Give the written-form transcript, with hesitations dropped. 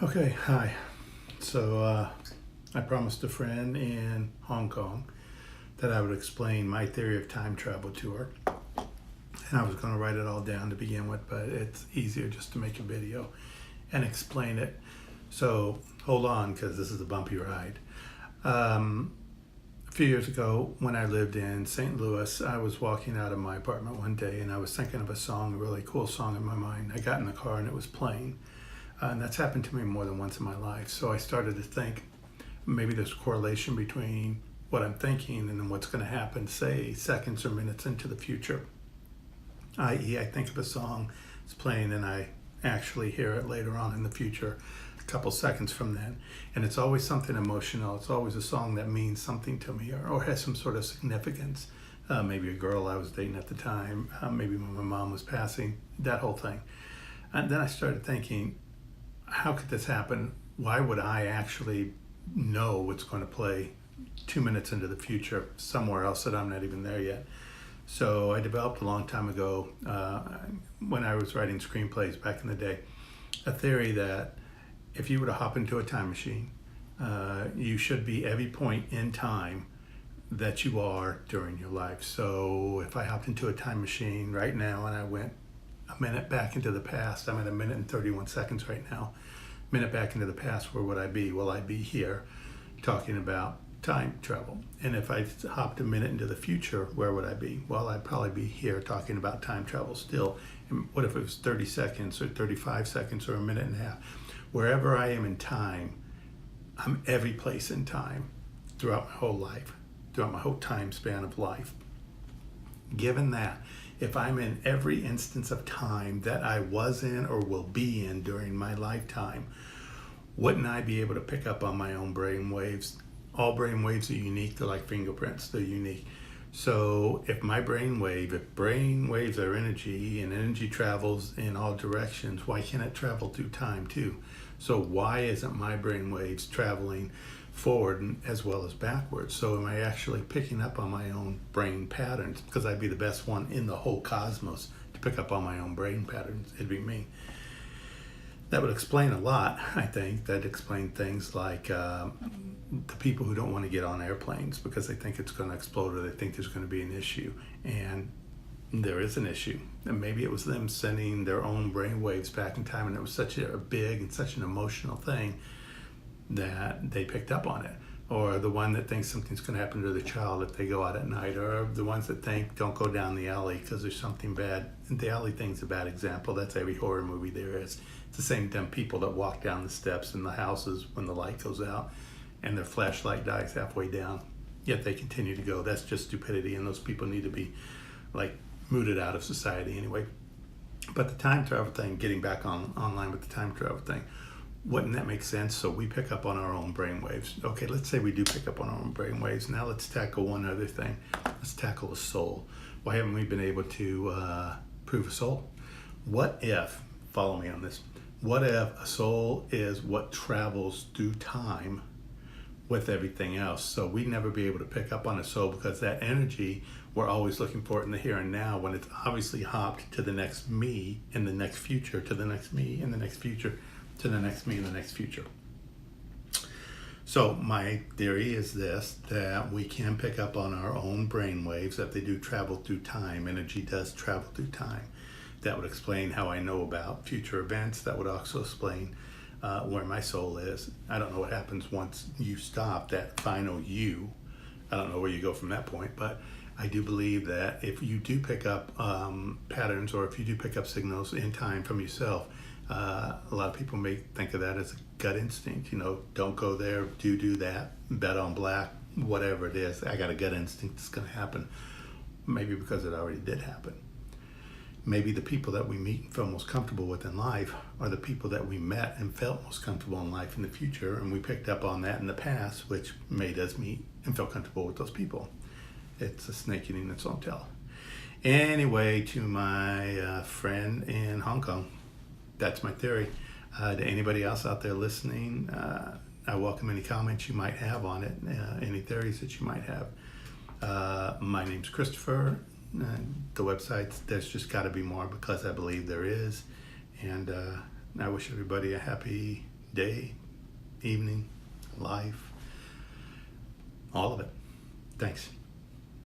Okay, hi. I promised a friend in Hong Kong that I would explain my theory of time travel to her. And I was going to write it all down to begin with, but it's easier just to make a video and explain it. So hold on, because this is a bumpy ride. A few years ago, when I lived in St. Louis, I was walking out of my apartment one day and I was thinking of a song, a really cool song in my mind. I got in the car and it was playing. And that's happened to me more than once in my life. So I started to think maybe there's a correlation between what I'm thinking and then what's going to happen, say, seconds or minutes into the future. I.e., I think of a song, it's playing, and I actually hear it later on in the future, a couple seconds from then. And it's always something emotional. It's always a song that means something to me or has some sort of significance. Maybe a girl I was dating at the time, maybe when my mom was passing, that whole thing. And then I started thinking, how could this happen? Why would I actually know what's going to play 2 minutes into the future somewhere else that I'm not even there yet? So I developed a long time ago, when I was writing screenplays back in the day, a theory that if you were to hop into a time machine, you should be every point in time that you are during your life. So if I hopped into a time machine right now and I went a minute back into the past, I'm at a minute and 31 seconds right now. Minute back into the past, where would I be? Well, I'd be here talking about time travel. And if I hopped a minute into the future, where would I be? Well, I'd probably be here talking about time travel still. And what if it was 30 seconds or 35 seconds or a minute and a half? Wherever I am in time, I'm every place in time throughout my whole life, throughout my whole time span of life. Given that, if I'm in every instance of time that I was in or will be in during my lifetime, wouldn't I be able to pick up on my own brain waves? All brain waves are unique. They're like fingerprints. They're unique. So if brain waves are energy and energy travels in all directions, why can't it travel through time too? So why isn't my brain waves traveling forward as well as backwards? So am I actually picking up on my own brain patterns? Because I'd be the best one in the whole cosmos to pick up on my own brain patterns. It'd be me. That would explain a lot, I think. That'd explain things like the people who don't want to get on airplanes because they think it's going to explode or they think there's going to be an issue. And there is an issue. And maybe it was them sending their own brain waves back in time, and it was such a big and such an emotional thing that they picked up on it. Or the one that thinks something's going to happen to the child if they go out at night, or the ones that think don't go down the alley because there's something bad. And the alley thing's a bad example. That's every horror movie there is. It's the same dumb people that walk down the steps in the houses when the light goes out and their flashlight dies halfway down, yet they continue to go. That's just stupidity, and those people need to be like mooted out of society anyway. But the time travel thing, getting back online with the time travel thing, wouldn't that make sense? So we pick up on our own brain waves. Okay, let's say we do pick up on our own brain waves. Now let's tackle one other thing. Let's tackle a soul. Why haven't we been able to prove a soul? What if, follow me on this, what if a soul is what travels through time with everything else? So we'd never be able to pick up on a soul because that energy, we're always looking for it in the here and now, when it's obviously hopped to the next me in the next future, to the next me in the next future, to the next me in the next future. So my theory is this, that we can pick up on our own brain waves, that they do travel through time. Energy does travel through time. That would explain how I know about future events. That would also explain where my soul is. I don't know what happens once you stop that final you. I don't know where you go from that point, but I do believe that if you do pick up patterns, or if you do pick up signals in time from yourself, a lot of people may think of that as a gut instinct. Don't go there, do that, bet on black, whatever it is. I got a gut instinct it's going to happen. Maybe because it already did happen. Maybe the people that we meet and feel most comfortable with in life are the people that we met and felt most comfortable in life in the future, and we picked up on that in the past, which made us meet and feel comfortable with those people. It's a snake eating its own tail. Anyway, to my friend in Hong Kong, that's my theory. To anybody else out there listening, I welcome any comments you might have on it, any theories that you might have. My name's Christopher. The website, there's just got to be more, because I believe there is. And I wish everybody a happy day, evening, life, all of it. Thanks.